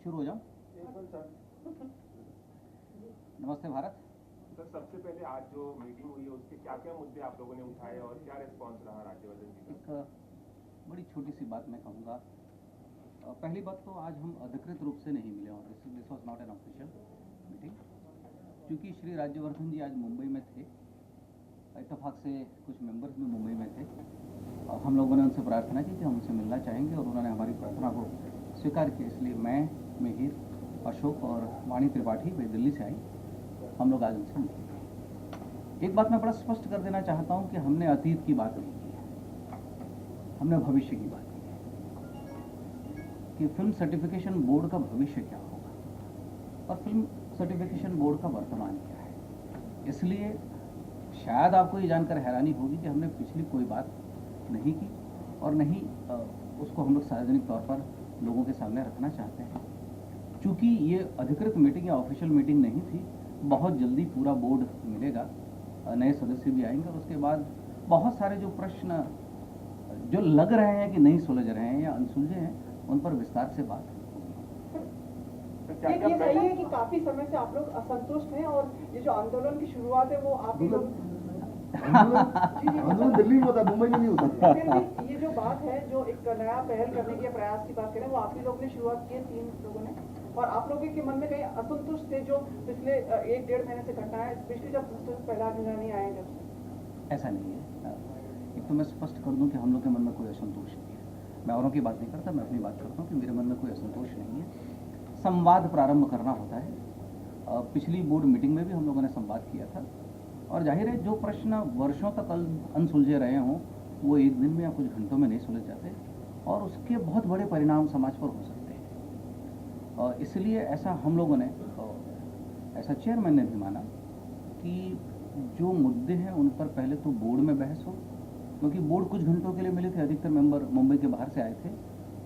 शुरू हो जाऊं? नमस्ते भारत। सर, सबसे पहले आज जो मीटिंग हुई है उसके क्या क्या मुद्दे आप लोगों ने उठाए और क्या रिस्पांस रहा राज्यवर्धन जी का? एक बड़ी छोटी सी बात मैं कहूँगा। पहली बात तो आज हम अधिकृत रूप से नहीं मिले और this was not an official meeting, क्योंकि श्री राज्यवर्धन जी आज मुंबई में थे। इत्तेफाक से कुछ मेंबर्स भी मुंबई में थे और हम लोगों ने उनसे प्रार्थना की कि हम उनसे मिलना चाहेंगे और उन्होंने हमारी प्रार्थना को स्वीकार किया। इसलिए मैं, मिहिर, अशोक और वाणी त्रिपाठी वे दिल्ली से आई, हम लोग आज उनसे मिले। एक बात मैं बड़ा स्पष्ट कर देना चाहता हूं कि हमने अतीत की बात नहीं की है, हमने भविष्य की बात की है कि फिल्म सर्टिफिकेशन बोर्ड का भविष्य क्या होगा और फिल्म सर्टिफिकेशन बोर्ड का वर्तमान क्या है। इसलिए शायद आपको ये जानकर हैरानी होगी कि हमने पिछली कोई बात नहीं की और नहीं उसको हम लोग सार्वजनिक तौर पर लोगों के सामने रखना चाहते हैं। चूंकि ये अधिकृत मीटिंग या ऑफिशियल मीटिंग नहीं थी, बहुत जल्दी पूरा बोर्ड मिलेगा, नए सदस्य भी आएंगे और उसके बाद बहुत सारे जो प्रश्न जो लग रहे हैं कि नहीं सुलझ रहे हैं या अनसुलझे हैं, उन पर विस्तार से बात होगी। ये सही है कि काफी समय से आप लोग असंतुष्ट हैं और ये जो आंदोलन की शुरुआत है वो आप ही लोग आंदोलन दिल्ली में होता, मुंबई में नहीं होता। ये जो बात है, जो एक नया पहल करने की प्रयास की बात करें, वो आप ही लोग ने शुरुआत की है, 3 लोगों ने, और आप लोगों के मन में कहीं असंतुष्ट थे जो पिछले 1-1.5 महीने से घटना है, स्पेशली जब पहला निर्णय नहीं आया जब से? ऐसा नहीं है। एक तो मैं स्पष्ट कर दूं कि हम लोग के मन में कोई असंतोष नहीं है। मैं औरों की बात नहीं करता, मैं अपनी बात करता हूँ कि मेरे मन में कोई असंतोष नहीं है। संवाद प्रारंभ करना होता है। पिछली बोर्ड मीटिंग में भी हम लोगों ने संवाद किया था और जाहिर है जो प्रश्न वर्षों तक अनसुलझे रहे हों वो एक दिन में या कुछ घंटों में नहीं सुलझ जाते और उसके बहुत बड़े परिणाम समाज पर हो सकते हैं। इसलिए ऐसा हम लोगों ने, ऐसा चेयरमैन ने भी माना कि जो मुद्दे हैं उन पर पहले तो बोर्ड में बहस हो, क्योंकि बोर्ड कुछ घंटों के लिए मिले थे, अधिकतर मेंबर मुंबई के बाहर से आए थे,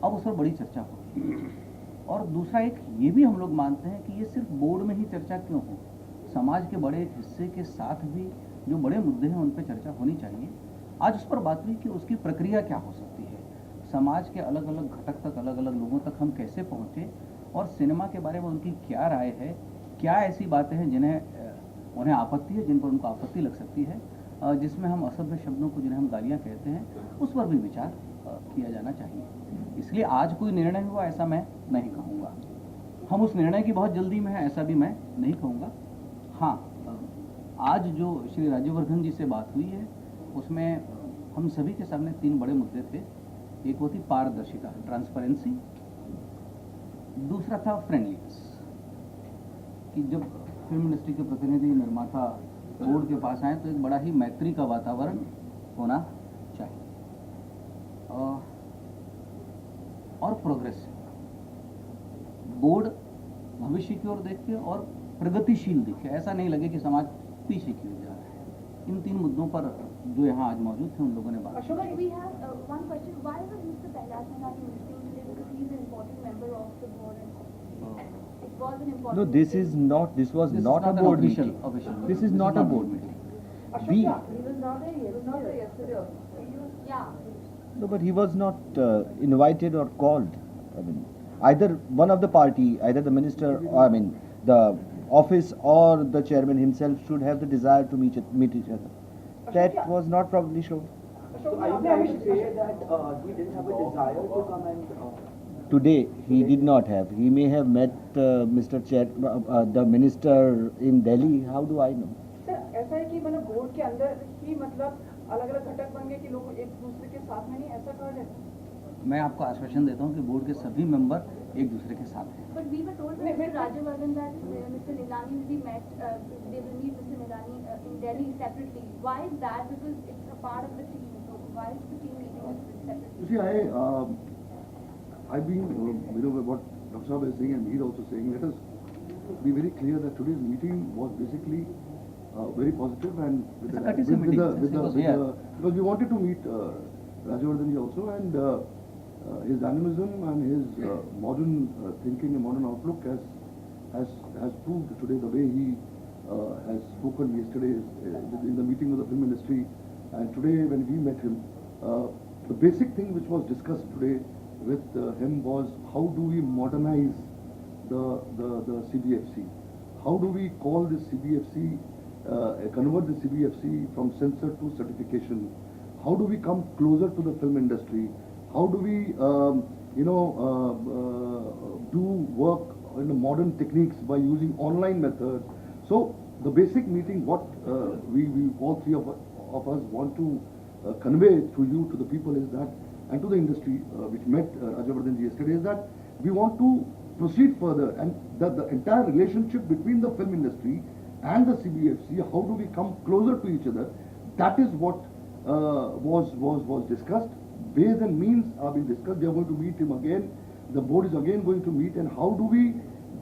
अब उस पर बड़ी चर्चा होगी। और दूसरा एक ये भी हम लोग मानते हैं कि ये सिर्फ बोर्ड में ही चर्चा क्यों हो, समाज के बड़े एक हिस्से के साथ भी जो बड़े मुद्दे हैं उन पर चर्चा होनी चाहिए। आज उस पर बात हुई कि उसकी प्रक्रिया क्या हो सकती है, समाज के अलग अलग घटक तक, अलग अलग लोगों तक हम कैसे पहुँचे और सिनेमा के बारे में उनकी क्या राय है, क्या ऐसी बातें हैं जिन्हें उन्हें आपत्ति है, जिन पर उनको आपत्ति लग सकती है, जिसमें हम असभ्य शब्दों को जिन्हें हम गालियाँ कहते हैं, उस पर भी विचार किया जाना चाहिए। इसलिए आज कोई निर्णय हुआ ऐसा मैं नहीं कहूँगा, हम उस निर्णय की बहुत जल्दी में है ऐसा भी मैं नहीं कहूँगा। हाँ, आज जो श्री राज्यवर्धन जी से बात हुई है उसमें हम सभी के सामने 3 बड़े मुद्दे थे। एक वो थी पारदर्शिता, ट्रांसपेरेंसी, दूसरा था फ्रेंडलीनेस, कि जब फिल्म इंडस्ट्री के प्रतिनिधि, निर्माता बोर्ड के पास आए तो एक बड़ा ही मैत्री का वातावरण होना चाहिए और प्रोग्रेस, बोर्ड भविष्य की ओर देखे और प्रगतिशील दिखे, ऐसा नहीं लगे कि समाज पीछे की ओर जा रहा है। इन 3 मुद्दों पर जो यहाँ आज मौजूद थे उन लोगों ने बात Ashok, we have one question. Why was Mr. Kailash Nandani missing today? Because he is an important member of the board. It was an important. No, this was not a board meeting. This is not a board meeting. Ashok, We, he was not there. He was not there yesterday. Yeah. no, but he was not invited or called. I mean, either one of the party, either the minister, or I mean, the office or the chairman himself should have the desire to meet each other. That was not probably shown. Ashok, So are you trying to say that he didn't have a desire to come and Today he did not have. He may have met Mr. The minister in Delhi. How do I know? Sir, ऐसा है कि मतलब board के अंदर ही मतलब अलग-अलग घटक बन गए कि लोग एक दूसरे के साथ में नहीं, ऐसा कहा जाए? मैं आपको आश्वासन देता हूँ कि बोर्ड के सभी मेंबर एक दूसरे के साथ हैं। But we were told by Mr. Rajyavardhan that Mr. Nilani will be met. They will meet Mr. Nilani in Delhi separately. Why is that? Because it's a part of the team. So why is the team meeting separately? You see, I've been, what Dr. Saab is saying and he's also saying, let us be very clear that today's meeting was basically very positive and with It's a courtesy meeting, since he was here. because we wanted to meet Rajyavardhan ji also, and his dynamism and his modern thinking and modern outlook has proved today the way he has spoken yesterday in the meeting of the film industry, and today when we met him, the basic thing which was discussed today with him was how do we modernize the CBFC? How do we call this CBFC, convert the CBFC from censor to certification? How do we come closer to the film industry? How do we, do work in the modern techniques by using online methods? So the basic meeting, what we all three of us want to convey to you, to the people is that, and to the industry, which met Rajyavardhan ji yesterday, is that we want to proceed further, and that the entire relationship between the film industry and the CBFC, how do we come closer to each other? That is what was discussed. Ways and means are being discussed. They are going to meet him again. The board is again going to meet, and how do we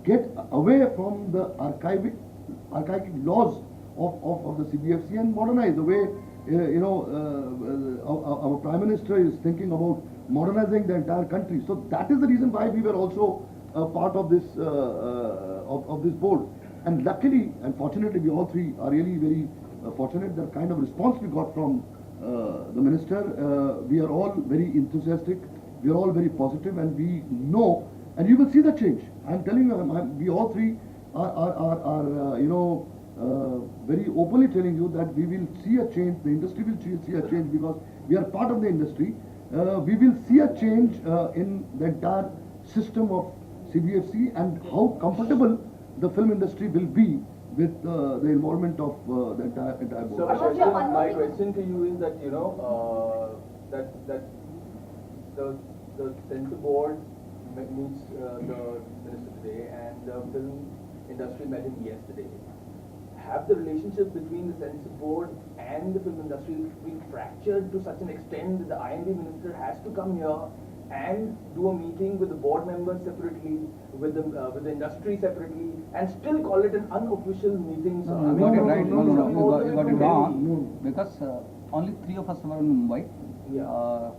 get away from the archaic laws of the CBFC and modernize the way our Prime Minister is thinking about modernizing the entire country. So that is the reason why we were also part of this board. And luckily and fortunately, we all three are really very fortunate. The kind of response we got from the minister, we are all very enthusiastic. We are all very positive, and we know, and you will see the change. I am telling you, we all three are very openly telling you that we will see a change. The industry will see a change because we are part of the industry. We will see a change in the entire system of CBFC and how comfortable the film industry will be with the involvement of the entire board. So, Ashok, my question to you is that, that the censor board meets the minister today, and the film industry met him yesterday. Have the relationship between the censor board and the film industry been fractured to such an extent that the IND minister has to come here and do a meeting with the board members separately, with the industry separately, and still call it an unofficial meeting? You got it right. No, you got it wrong. Because only three of us were in Mumbai. Yeah.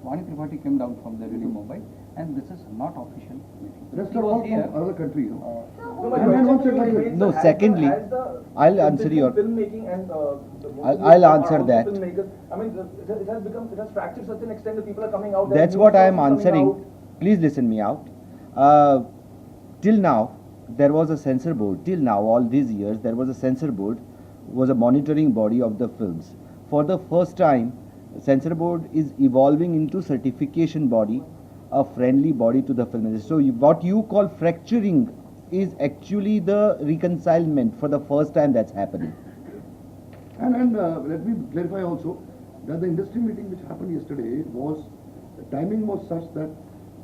Vani Tripathi came down from there in Mumbai, and this is not official meeting. Rest He are all was here. from other country, No, And my then question one to you second, remains no, that secondly, has the I'll answer your- filmmaking and the I'll answer also that. filmmakers. I mean, it has fractured such an extent that people are coming out. there, That's new what I am songs coming answering. out. Please listen me out. Till now, there was a censor board. Till now, all these years, there was a censor board, was a monitoring body of the films. For the first time, censor board is evolving into certification body, a friendly body to the film industry. So what you call fracturing is actually the reconcilement. For the first time, that's happening. And let me clarify also that the industry meeting which happened yesterday was, the timing was such that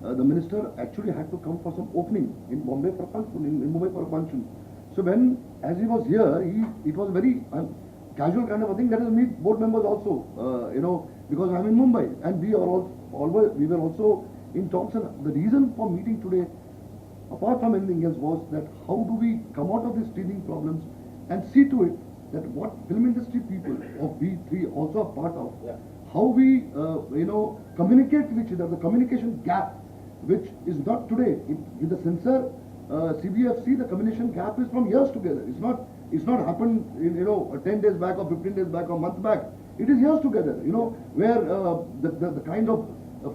the minister actually had to come for some opening in Bombay for a function, in Mumbai for a function. So when, as he was here, it was very casual kind of a thing. Let us meet board members also, because I'm in Mumbai, and we were also in talks. And the reason for meeting today, apart from anything else, was that how do we come out of these teething problems and see to it that what film industry people of we three also are part of, Yeah. how we communicate with each other, the communication gap, which is not today. With the censor, CBFC, the communication gap is from years together. It's not happened in 10 days back or 15 days back or a month back. It is years together. Where the kind of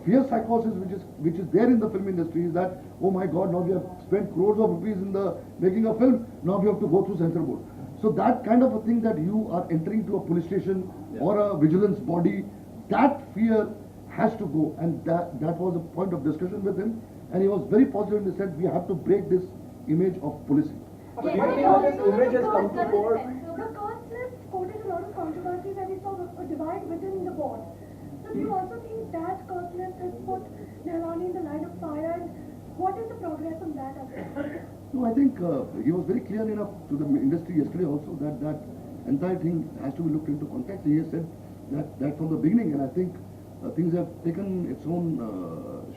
fear psychosis which is there in the film industry is that, oh my God, now we have spent crores of rupees in the making a film. Now we have to go through censor board. So that kind of a thing, that you are entering to a police station or a vigilance body, that fear has to go, and that was a point of discussion with him, and he was very positive and he said we have to break this image of policing. But do you think that this image has come to fore? The cost list quoted a lot of controversies and we saw a divide within the board. So do you also think that cost list has put Nehlani in the line of fire, and what is the progress on that aspect? No, I think he was very clear enough to the industry yesterday also that entire thing has to be looked into context. He has said that from the beginning, and I think things have taken its own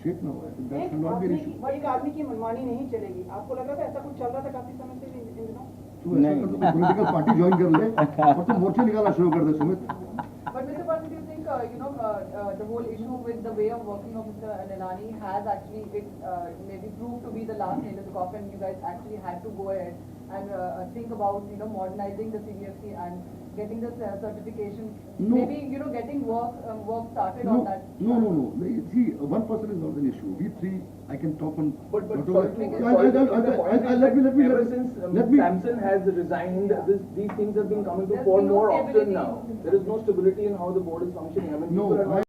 shape now. I think that should not be an issue. एक आदमी की मनमानी नहीं चलेगी. आपको लगा था ऐसा कुछ चल रहा था काफी समय से इन दिनों? तू ऐसा कर, तो पॉलिटिकल पार्टी ज्वाइन कर ले और तुम मोर्चे निकालना शुरू कर दे, Sumit. But Mr. Patil, do you think the whole issue with the way of working of Mr. Nehlani has actually maybe proved to be the last nail in the coffin? You guys actually had to go ahead and think about modernizing the CBFC and getting the certification. No. Maybe getting work started No, on that. no. See, one person is not an issue. We three, I can talk on. But whatever- sorry to- I'll- sorry to- I'll- the point I'll- is let me- that let me- ever let me- since let me- Samson has resigned, these things have been coming to There's fore been no more often stability. now. There is no stability in how the board is functioning. I mean, No, people are not